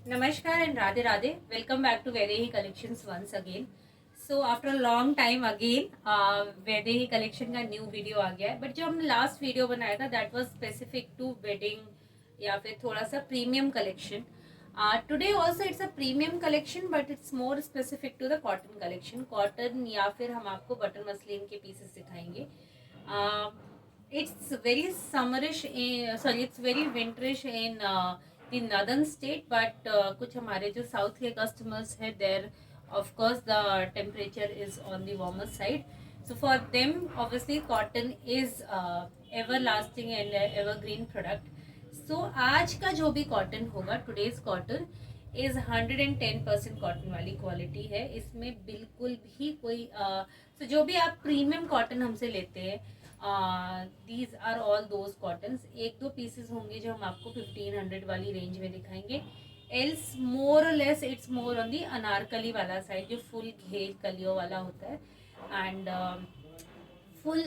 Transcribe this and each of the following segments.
Namaskar and Radhe Radhe. Welcome back to Vaidehi Collections once again. So after a long time again, Vaidehi collection का new video आ गया है. But जो हमने last video बनाया था that was specific to wedding या फिर थोड़ा सा premium collection. Today also it's a premium collection but it's more specific to the cotton collection. Cotton या फिर हम आपको बटन मसलिन के पीसेस दिखाएंगे. It's very summerish, sorry, it's very winterish in the northern state, but कुछ हमारे जो south के कस्टमर्स है there of course the temperature is on the warmer side, so for them obviously cotton is everlasting and evergreen product. So आज का जो भी cotton होगा, today's cotton is 110% कॉटन वाली क्वालिटी है. इसमें बिल्कुल भी कोई so जो भी आप प्रीमियम कॉटन हमसे लेते हैं, these are all those cottons. एक दो पीसेस होंगे जो हम आपको 1500 वाली रेंज में दिखाएंगे. Else more or less it's more on the Anarkali वाला साइड, जो फुल घेर कलियों वाला होता है. एंड फुल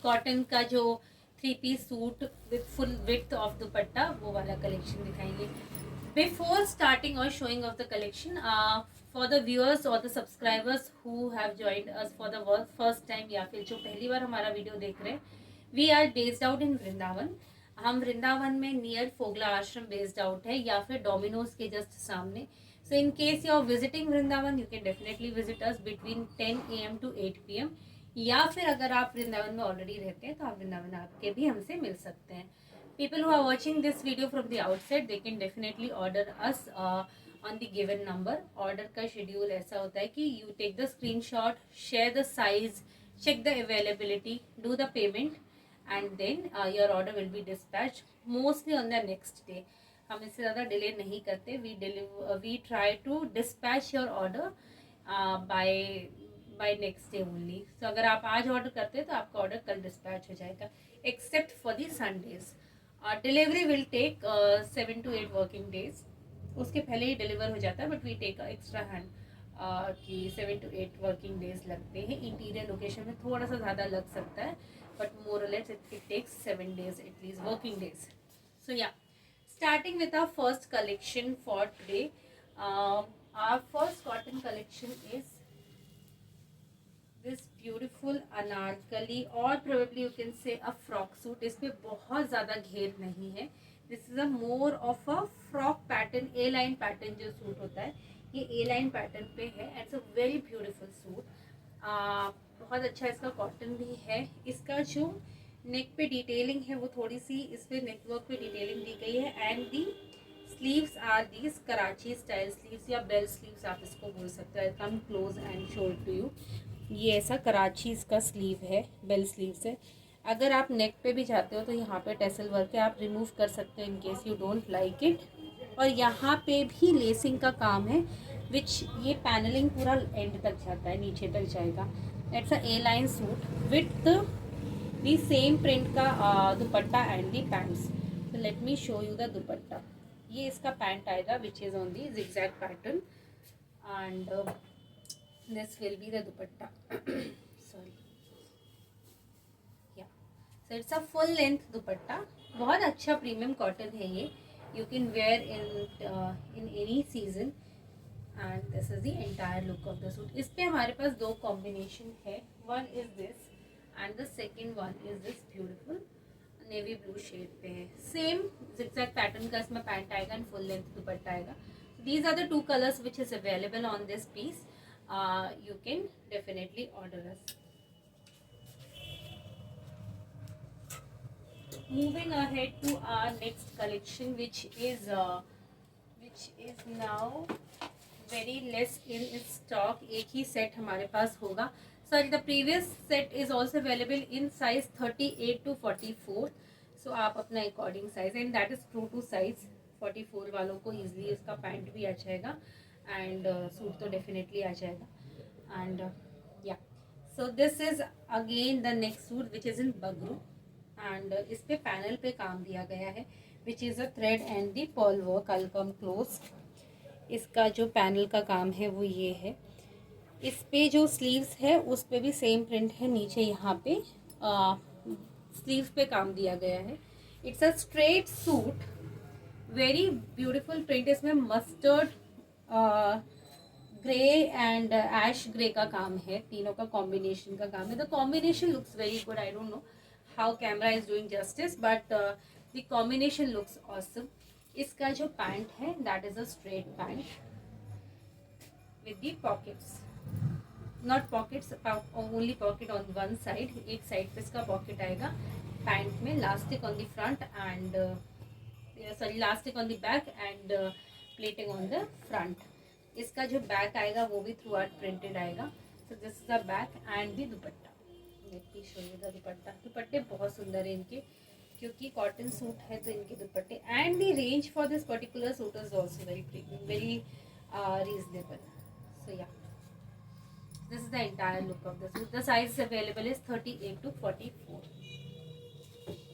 कॉटन का जो 3 piece suit with full width of dupatta, वो वाला कलेक्शन दिखाएंगे. Before starting or showing of the collection, for the viewers or the subscribers who have joined us for the first time या फिर जो पहली बार हमारा वीडियो देख रहे हैं, we are based out in Vrindavan. हम वृंदावन में नियर फोगला आश्रम बेस्ड आउट है या फिर डोमिनोज के जस्ट सामने. So in case you are visiting Vrindavan you can definitely visit us between 10 AM to 8 PM, या फिर अगर आप वृंदावन में ऑलरेडी रहते हैं तो आप वृंदावन आके भी हमसे मिल सकते हैं. People who are watching this video from the outside, they can definitely order us on the given number. Order का schedule ऐसा होता है कि you take the screenshot, share the size, check the availability, do the payment, and then your order will be dispatched mostly on the next day. हम इससे ज़्यादा delay नहीं करते. We try to dispatch your order by next day only. So अगर आप आज order करते हैं तो आपका ऑर्डर कल डिस्पैच हो जाएगा, except for the Sundays. Delivery will take 7 to 8 working days. उसके पहले ही डिलीवर हो जाता है but we take extra hand कि 7 to 8 वर्किंग डेज लगते हैं. इंटीरियर लोकेशन में थोड़ा सा ज़्यादा लग सकता है but more or less it takes 7 days at least working days. So yeah starting with our first collection for today. Our first cotton collection is this beautiful Anarkali और probably you can say a frock suit. इसमें बहुत ज़्यादा घेर नहीं है. This is a more of a frock pattern, A line pattern जो suit होता है ये A line pattern पे है. It's a very beautiful suit. बहुत अच्छा इसका कॉटन भी है. इसका जो नेक पे डिटेलिंग है वो थोड़ी सी इस पे नेकवर्क पे डिटेलिंग दी गई है. And the sleeves are these Karachi style sleeves या बेल स्लीव्स आप इसको बोल सकते हो. Come close and show it to you. ये ऐसा कराची इसका स्लीव है, बेल स्लीव्स है. अगर आप नेक पे भी जाते हो तो यहाँ पे टेसल वर्क है, आप रिमूव कर सकते हो in case you don't like it. और यहाँ पे भी लेसिंग का काम है विच ये पैनलिंग पूरा एंड तक जाता है, नीचे तक जाएगा. It's a A line suit with the same print का दुपट्टा एंड दी पैंट्स. तो let me show you the दुपट्टा. ये इसका पैंट आएगा which is on the zigzag pattern and this will be the dupatta. Sorry, yeah, so it's a full length dupatta. बहुत अच्छा premium cotton है ये. You can wear in any season and this is the entire look of the suit. इस पे हमारे पास दो combination है. One is this and the second one is this beautiful navy blue shade पे है. Same zigzag pattern का इसमें pant आएगा and full length दुपट्टा आएगा. These are the two colors which is available on this piece. You can definitely order us. Moving ahead to our next collection, which is now very less in its stock. एक ही set हमारे पास होगा. Sorry, the previous set is also available in size 38 to 44. So आप अपना according size, and that is true to size. 44 वालों को easily इसका pant भी आ जाएगा एंड सूट तो डेफिनेटली आ जाएगा. एंड या सो this is again the next suit which is in Bagru and इस पे पैनल पे काम दिया गया है विच is a thread and the pearl work. I come close. इसका जो पैनल का काम है वो ये है. इस पे जो स्लीव्स है उस पे भी सेम प्रिंट है. नीचे यहाँ पे स्लीव्स पे काम दिया गया है. It's a straight suit very beautiful print, इसमें mustard, grey and ash grey का काम है, तीनों का कॉम्बिनेशन का काम है. The combination looks very good. I don't know how camera is doing justice, but the combination looks awesome. इसका जो पैंट है that is a straight pant with the pockets, not pockets, only pocket on one side. एक side पे इसका pocket आएगा pant में, elastic on the front and sorry elastic on the back and pleating on the front. इसका जो back आएगा वो भी थ्रू आउट प्रिंटेड आएगा. सो this is the back and the dupatta. Let me show you the दुपट्टा. दुपट्टे बहुत सुंदर है इनके, क्योंकि कॉटन सूट है तो इनके दुपट्टे and the range for this particular suit is also very reasonable. So yeah, this is the entire look of the suit. The size available is 38 to 44.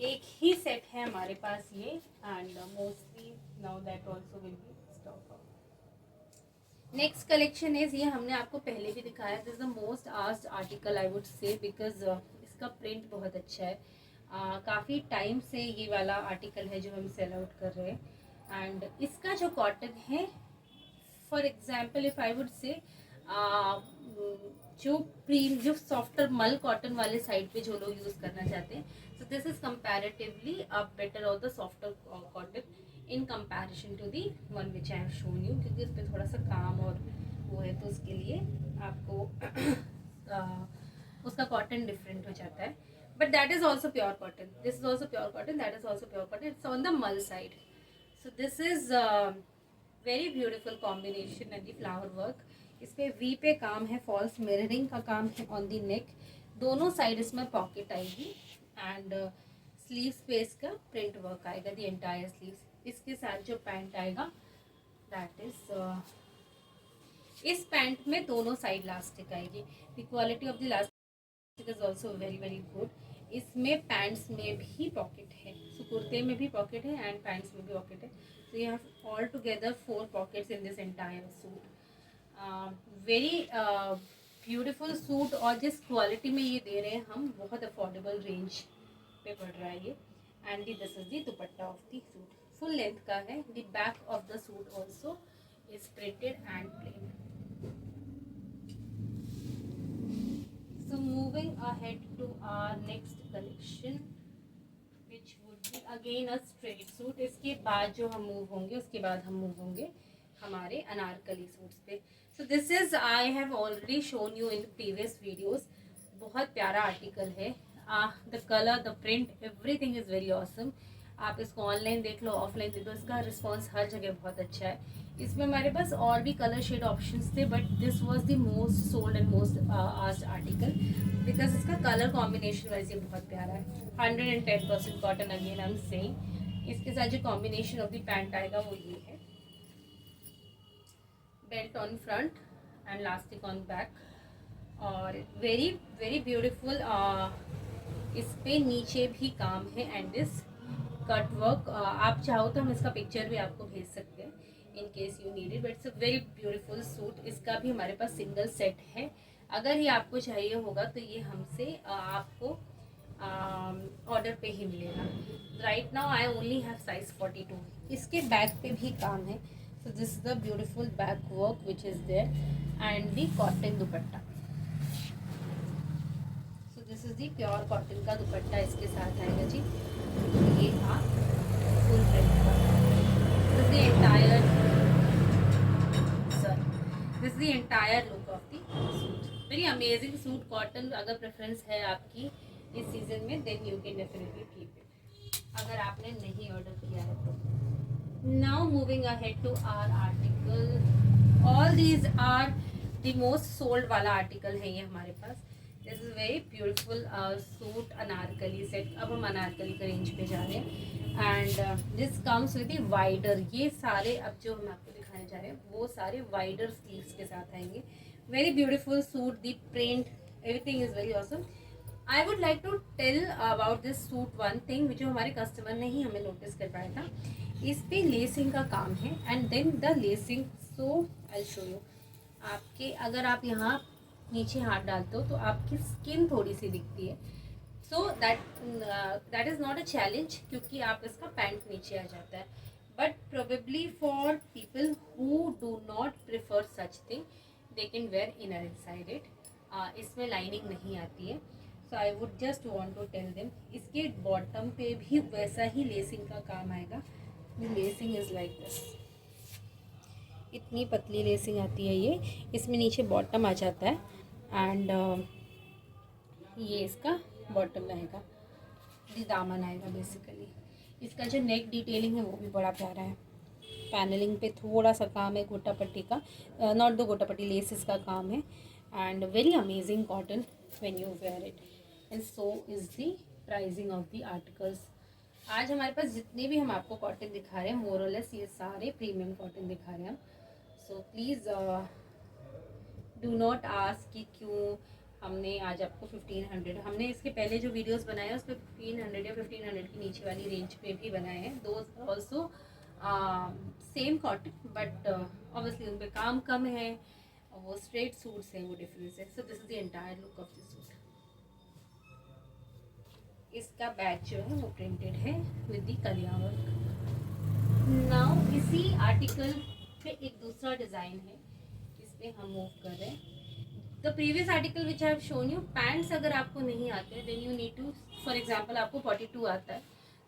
एक ही सेट है हमारे पास ये, and mostly now that also will be stock out. Next collection is, ये हमने आपको पहले भी दिखाया. This is the most asked article I would से, बिकॉज इसका प्रिंट बहुत अच्छा है. काफ़ी टाइम से ये वाला आर्टिकल है जो हम सेल आउट कर रहे हैं. एंड इसका जो कॉटन है, for example if I would से, जो सॉफ्टर मल कॉटन वाले साइड पे जो लोग यूज करना चाहते हैं, so this is comparatively a better of the softer cotton in comparison to the one which I have shown you, क्योंकि उस पर थोड़ा सा काम और वो है, तो उसके लिए आपको उसका कॉटन डिफरेंट हो जाता है. But that is also pure cotton. This is also pure cotton, that is also pure cotton. It's on the mull side. So this is very beautiful combination and the flower work. इस पे we पे काम है, false mirroring का काम है on the नेक. दोनों side इसमें पॉकेट आएगी एंड स्लीव्स पे इसका प्रिंट वर्क आएगा, दी एंटायर स्लीव्स. इसके साथ जो पैंट आएगा दैट इज, इस पैंट में दोनों साइड लास्टिक आएगी. The quality of the elastic is also very very good. इसमें पैंट्स में भी पॉकेट है, सो कुर्ते में भी पॉकेट है एंड पैंट्स में भी पॉकेट है. So you have all together 4 pockets in this entire suit. Very beautiful suit, और जिस क्वालिटी में ये दे रहे हैं हम, बहुत अफोर्डेबल रेंज पे पड़ रहा है ये. And this is the dupatta of the suit. Full length का है. The back of the suit also is printed and plain. So moving ahead to our next collection which would be again a straight suit. इसके बाद जो हम move होंगे, उसके बाद हम मूव होंगे हमारे अनारकली सूट्स पे. सो this is, I have already shown you in previous videos. बहुत प्यारा आर्टिकल है. The colour, the print, everything is very awesome. आप इसको ऑनलाइन देख लो, ऑफलाइन देख लो, इसका रिस्पॉन्स हर जगह बहुत अच्छा है. इसमें हमारे पास और भी कलर शेड ऑप्शंस थे, but this was the most sold and most asked article, because इसका कलर कॉम्बिनेशन वैसे बहुत प्यारा है. 110% cotton again I am saying. इसके साथ जो कॉम्बिनेशन ऑफ द पैंट आएगा वो ये है, belt on front and elastic on back, और वेरी वेरी ब्यूटीफुल. इस पे नीचे भी काम है एंड दिस कट वर्क. आप चाहो तो हम इसका पिक्चर भी आपको भेज सकते हैं इन case you need it. But it's a very beautiful suit. इसका भी हमारे पास सिंगल सेट है. अगर ये आपको चाहिए होगा तो ये हमसे आपको ऑर्डर पे ही मिलेगा. Right now I only have size 42. इसके बैक पे भी काम है. So this is the beautiful back work which is there and the cotton dupatta. So this is the pure cotton का दुपट्टा इसके साथ आएगा जी. ये था full print का. This is the entire, sorry, this is the entire look of the suit. Very amazing suit, cotton. अगर preference है आपकी इस सीजन में, then you can definitely keep it. अगर आपने नहीं ऑर्डर किया है तो. Now moving ahead to our article. All these are the most sold वाला article है ये हमारे पास. This is very beautiful suit Anarkali set. अब हम अनारकली का रेंज पे जा रहे हैं and this comes with the wider. ये सारे अब जो हम आपको दिखाने जा रहे हैं वो सारे wider sleeves के साथ आएंगे. Very beautiful suit. The print, everything is very awesome. I would like to tell about this suit one thing जो हमारे कस्टमर ने ही हमें नोटिस कर पाया था. इस पे लेसिंग का काम है and then the lacing, so I show you. आपके अगर आप यहाँ नीचे हाथ डालते हो तो आपकी स्किन थोड़ी सी दिखती है. So that is not a challenge, क्योंकि आप इसका पैंट नीचे आ जाता है. but probably for people who do not prefer such thing, they can wear inner inside it. इसमें लाइनिंग नहीं आती है, so I would just want to tell them इसके बॉटम पे भी वैसा ही लेसिंग का काम आएगा. लेसिंग इज़ लाइक दिस, इतनी पतली लेसिंग आती है ये. इसमें नीचे बॉटम आ जाता है एंड ये इसका बॉटम रहेगा, ये दामन आएगा बेसिकली. इसका जो नेक डिटेलिंग है वो भी बड़ा प्यारा है. पैनलिंग पे थोड़ा सा काम है गोटा पट्टी का, नॉट द गोटा पट्टी, लेसिस का काम है. And very amazing cotton when you wear it. And so is the pricing of the articles. आज हमारे पास जितने भी हम आपको कॉटन दिखा रहे हैं मोर और लेस ये सारे प्रीमियम कॉटन दिखा रहे हैं हम. So please do not ask कि क्यों हमने आज आपको 1500, हमने इसके पहले जो वीडियोस बनाए हैं उस पर 1500 या 1500 की नीचे वाली रेंज पे भी बनाए हैं. Those also same cotton, but obviously उन पर काम कम है, वो स्ट्रेट सूट्स हैं, वो डिफरेंस है. सो this is the entire look of this suit. इसका बैच जो है वो प्रिंटेड है विद द कलिया वर्क. नाउ इसी आर्टिकल पे एक दूसरा डिज़ाइन है, इस पे हम मूव कर रहे हैं. The previous article which I have shown you, pants अगर आपको नहीं आते then you need to, for example आपको 42 आता है,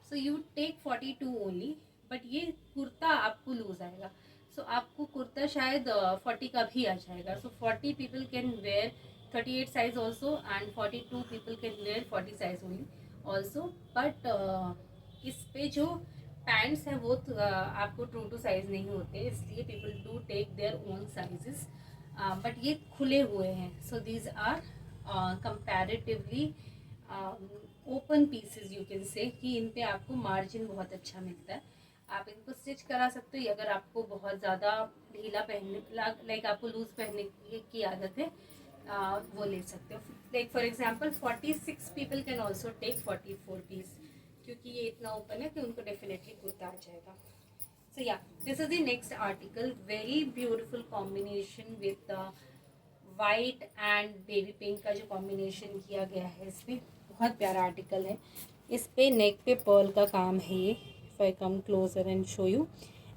so you take 42 only. But ये कुर्ता आपको लूज आएगा, सो आपको कुर्ता शायद 40 का भी आ जाएगा. सो 40 people can wear 38 size also and 42 people can wear 40 size only also. But इस पे जो पैंट्स हैं वो आपको ट्रू टू साइज नहीं होते, इसलिए people do take their own sizes. But ये खुले हुए हैं, so these are comparatively open pieces. You can say कि इन पे आपको मार्जिन बहुत अच्छा मिलता है. आप इनको स्टिच करा सकते हो, अगर आपको बहुत ज़्यादा ढीला पहनने लाइक आपको लूज पहनने की आदत है वो ले सकते हो. Like for example 46 people can also take 44 piece, क्योंकि ये इतना ओपन है कि उनको डेफिनेटली कुर्ता आ जाएगा. So yeah, this is the next article. Very beautiful combination with the white and baby pink का जो combination किया गया है इसमें, बहुत प्यारा आर्टिकल है. इस पे नेक पे पर्ल का काम है ये. If I come closer and show you,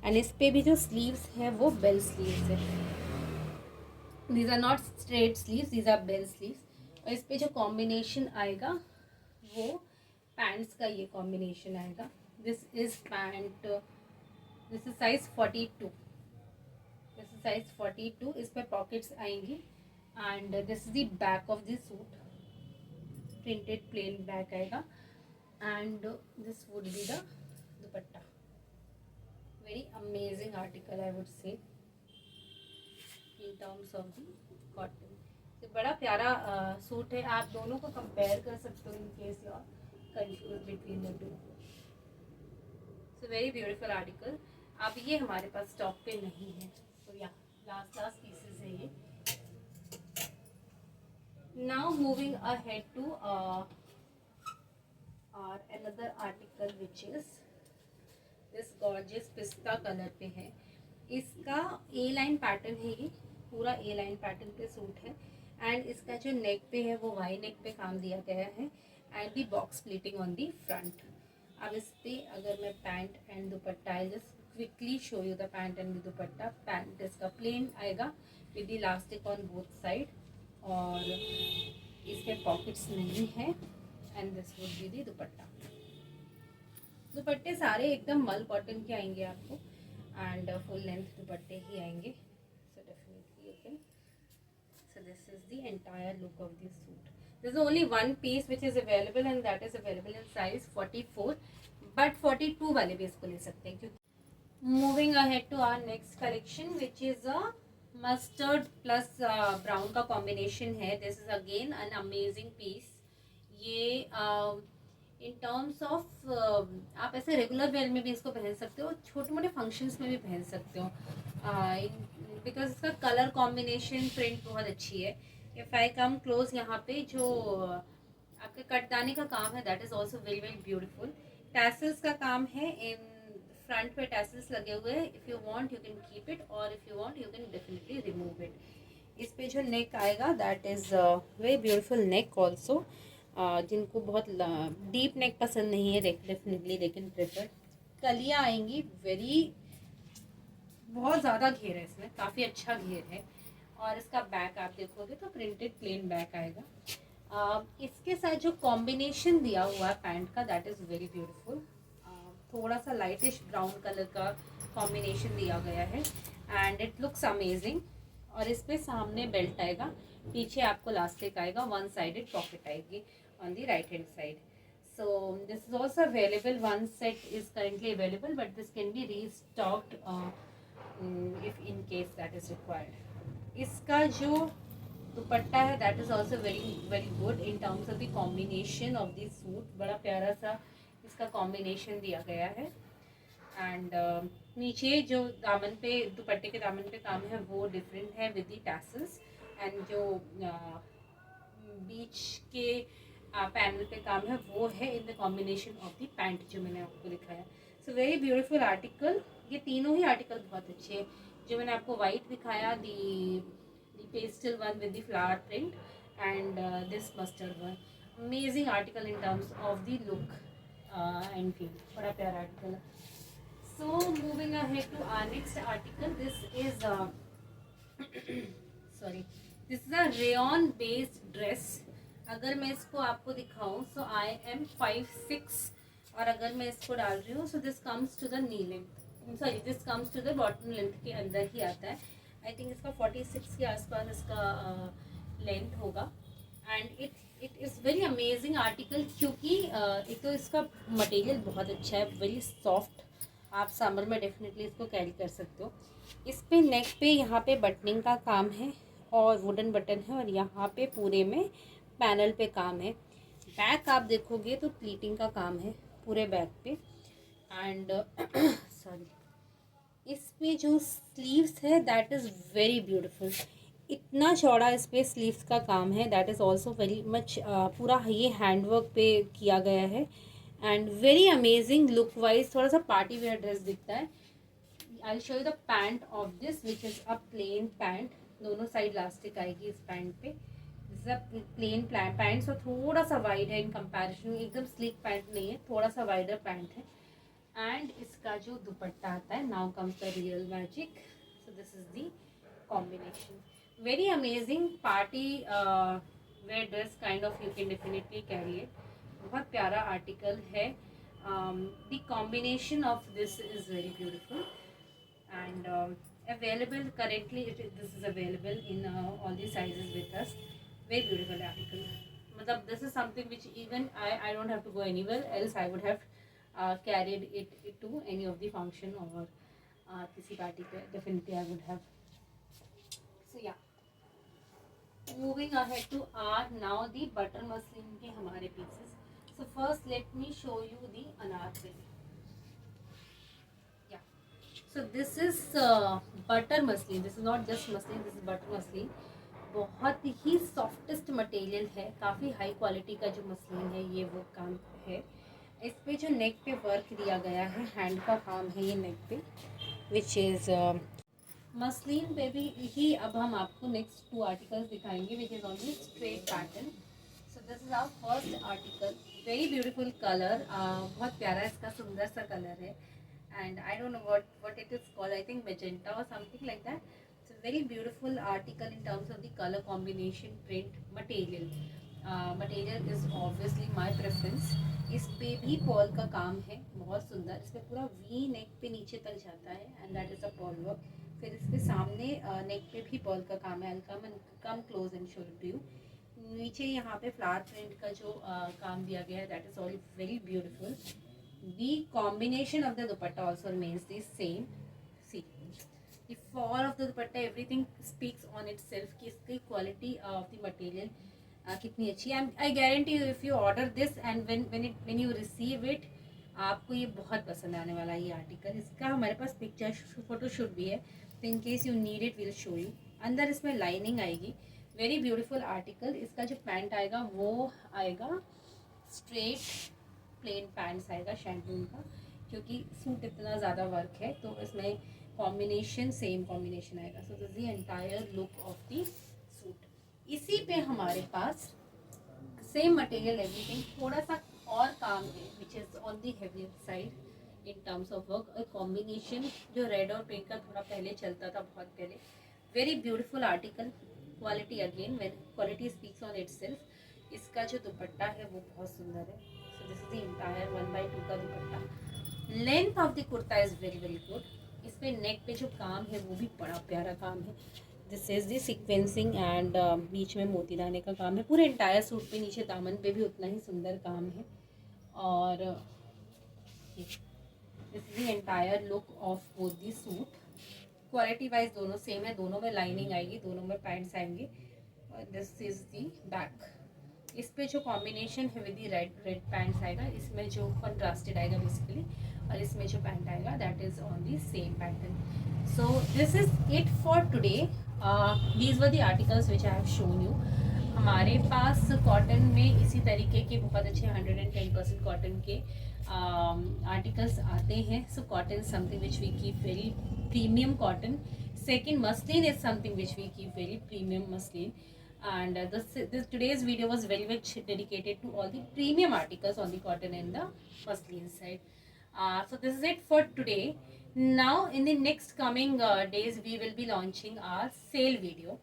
and इस पे भी जो sleeves है वो bell sleeves है. These are not straight sleeves, these are bell sleeves. और इस पे जो combination आएगा वो pants का ये combination आएगा. This is pant. This is size 42. This is size 42. इस पर पॉकेट्स आएंगी and this is the back of this suit. Printed plain back आएगा and this would be the dupatta. Very amazing article I would say in terms of the cotton. तो बड़ा प्यारा suit है. आप दोनों को कंपेयर कर सकते हो in case you are confuse between the two. So very beautiful article. अब ये हमारे पास स्टॉक पे नहीं है, तो या लास्ट पीसेस है ये. नाउ मूविंग अहेड टू और another article which is this gorgeous पिस्ता कलर पे है. इसका ए लाइन पैटर्न है, ये पूरा ए लाइन पैटर्न पे सूट है एंड इसका जो नेक पे है वो वाई नेक पे काम दिया गया है and the box pleating on the front. अब इस पे अगर मैं pant and dupatta, I just quickly show you the pant and the dupatta. Pant इसका प्लेन आएगा with elastic on both side और इसमें पॉकेट्स नहीं है and this would be the दुपट्टा. दुपट्टे सारे एकदम मल कॉटन के आएंगे आपको एंड फुल लेंथ दुपट्टे ही आएंगे. So definitely you can. So this is the entire look of this suit. There is only one piece which is available and that is available in size 44, but 42 वाले भी इसको ले सकते हैं. क्योंकि moving ahead to our next collection which is a mustard plus brown का combination है. This is again an amazing piece. ये in terms of आप ऐसे रेगुलर वेयर में भी इसको पहन सकते हो, छोटे मोटे फंक्शंस में भी पहन सकते हो बिकॉज इसका कलर कॉम्बिनेशन प्रिंट बहुत अच्छी है. इफ आई कम क्लोज, यहाँ पे जो आपके कटदाने का काम है that is also very very beautiful. Tassels का काम है, इन फ्रंट पे टैसल्स लगे हुए हैं. If you want you can keep it और if you want you can definitely remove it. इस पे जो नेक आएगा that is very beautiful neck also. जिनको बहुत डीप नेक पसंद नहीं है डेफिनेटली दे कैन प्रेफर. कलियाँ आएंगी, बहुत ज़्यादा घेर है इसमें, काफ़ी अच्छा घेर है। और इसका बैक आप देखोगे तो प्रिंटेड प्लेन बैक आएगा। इसके साथ जो कॉम्बिनेशन दिया हुआ है पैंट का, दैट इज़ वेरी ब्यूटीफुल। थोड़ा सा लाइटिश ब्राउन कलर का कॉम्बिनेशन दिया गया है एंड इट लुक्स अमेजिंग। और इसमें सामने बेल्ट आएगा, पीछे आपको लास्टिक आएगा, वन साइडेड पॉकेट आएगी on the right hand side. So this is also available. One set is currently available, but this can be restocked if in case that is required. इसका जो दुपट्टा है that is also very good in terms of the combination of the suit. बड़ा प्यारा सा इसका combination दिया गया है। एंड नीचे जो दामन पे, दुपट्टे के दामन पे काम है वो डिफरेंट है विद दी टैसल्स। एंड जो बीच के पैनल पे काम है वो है in the combination of the pant जो मैंने आपको दिखाया। सो वेरी ब्यूटीफुल आर्टिकल। ये तीनों ही आर्टिकल बहुत अच्छे हैं। जो मैंने आपको वाइट दिखाया, the pastel one with the flower print and this mustard one, amazing article in terms of the look and feel. बड़ा प्यारा आर्टिकल है। So moving ahead to our next article, this is sorry, this is a rayon based dress. अगर मैं इसको आपको दिखाऊं, so I am 5'6", और अगर मैं इसको डाल रही हूँ, so this comes to the knee length, sorry this comes to the bottom length के अंदर ही आता है। I think इसका 46 के आसपास इसका लेंथ होगा। And it is very amazing article, क्योंकि एक तो इसका मटेरियल बहुत अच्छा है, वेरी सॉफ्ट। आप समर में डेफिनेटली इसको कैरी कर सकते हो। इस पे नेक पे यहाँ पे बटनिंग का काम है और वुडन बटन है, और यहाँ पे पूरे में पैनल पे काम है। बैक आप देखोगे तो प्लीटिंग का काम है पूरे बैक पे। एंड सॉरी, इस पे जो स्लीव्स है दैट इज़ वेरी ब्यूटीफुल। इतना चौड़ा इस पे स्लीव्स का काम है, that is also very much, पूरा ये हैंडवर्क पे किया गया है and very amazing look wise. थोड़ा सा पार्टी वेयर ड्रेस दिखता है। I will show you the pant of this which is a plain pant. दोनों साइड इलास्टिक आएगी इस पैंट पे। This is a plain pant, so थोड़ा सा वाइड है इन कंपैरिजन, एकदम स्लीक पैंट नहीं है, थोड़ा सा वाइडर पैंट है। एंड इसका जो दुपट्टा आता है, now comes the real magic. So this is the combination, very amazing party wear dress kind of, you can definitely carry it. बहुत प्यारा आर्टिकल है। The combination of this is very beautiful and available currently, this is available in all the sizes with us. Very beautiful article. मतलब this is something which even I don't have to go anywhere else, I would have carried it to any of the function और किसी party पे definitely I would have. So yeah, moving ahead to are now the butter muslin के हमारे pieces. So first let me show you the anarkali. Yeah. So this is butter muslin. This is not just muslin. This is butter muslin. बहुत ही softest material है, काफ़ी high quality का जो muslin है ये वो काम है। इस पे जो नेक पे वर्क दिया गया है, हैंड का काम है ये नेक पे, विच इज़ मसलिन पे भी ही। अब हम आपको नेक्स्ट 2 आर्टिकल्स दिखाएंगे which is only straight pattern. So this is our first article, very beautiful colour, बहुत प्यारा इसका सुंदर सा कलर है। And I don't know what it is called, I think magenta और something like that. It's a very beautiful article in terms of the colour combination, print, material. Material is obviously my preference. इस पे भी Paul का काम है, बहुत सुंदर। इस पर पूरा वी नेक पे नीचे तक जाता है and that is a Paul work. फिर इसके सामने नेक पे भी पॉल का काम है। I come close and show it to you. नीचे यहाँ पे फ्लावर प्रिंट का जो काम दिया गया है, that is all very beautiful. The combination of the dupatta also remains the same. See the fall of the dupatta, everything speaks on it self कि इसकी क्वालिटी ऑफ द मटेरियल कितनी अच्छी है। I guarantee you if you order this and when you receive it, आपको ये बहुत पसंद आने वाला है ये आर्टिकल। इसका हमारे पास पिक्चर फोटोशूट भी है, तो इन case you need it will show you. अंदर इसमें लाइनिंग आएगी, वेरी ब्यूटीफुल आर्टिकल। इसका जो पैंट आएगा वो आएगा स्ट्रेट प्लेन पैंट्स आएगा शैंटून का, क्योंकि सूट इतना ज़्यादा वर्क है तो इसमें कॉम्बिनेशन सेम कॉम्बिनेशन आएगा। So this the entire look of the suit. इसी पे हमारे पास सेम मटेरियल एवरीथिंग, थोड़ा सा और काम है which is on the heavy side. In terms of work. Combination जो रेड और पिंक का थोड़ा पहले चलता था, बहुत पहले। Very beautiful article, quality again when quality speaks on itself. इसका जो दुपट्टा है वो बहुत सुंदर है। सो दिस इज द एंटायर 1/2 का दुपट्टा। Length of the kurta is very very good. इस पे नेक पे जो काम है वो भी बड़ा प्यारा काम है। This is the sequencing and बीच में मोती दाने का काम है। पूरे एंटायर सूट पे नीचे दामन पे भी उतना ही सुंदर काम है। और this is the entire look of both the suit. Quality wise दोनों सेम है, दोनों में लाइनिंग आएगी, दोनों में पैंट्स आएंगे। This is the back. इस पे जो कॉम्बिनेशन है विद रेड पैंट्स आएगा, इसमें जो कंट्रास्टेड आएगा बेसिकली, और इसमें जो पैंट आएगा that is on the same pattern. So this is it for today. These were the articles which I have shown you. हमारे पास कॉटन में इसी तरीके के बहुत अच्छे 110% कॉटन के आर्टिकल्स आते हैं। So cotton something which we keep very premium cotton. Second, muslin is something which we keep very premium muslin. And this today's video was very much dedicated to all the premium articles on the cotton and the muslin side. So this is it for today. Now in the next coming days we will be launching our sale video.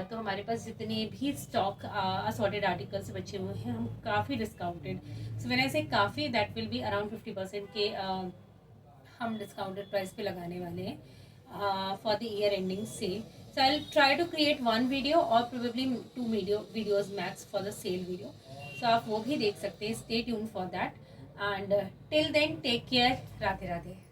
तो हमारे पास जितने भी stock assorted articles बचे हुए हैं, हम काफ़ी discounted, so when I से काफ़ी, दैट विल बी अराउंड 50% के हम डिस्काउंटेड प्राइस पे लगाने वाले हैं for the year ending sale. So I will try to create 1 video और probably 2 videos max for the sale video. So आप वो भी देख सकते हैं। Stay tune for that and till then take care. Radhe Radhe.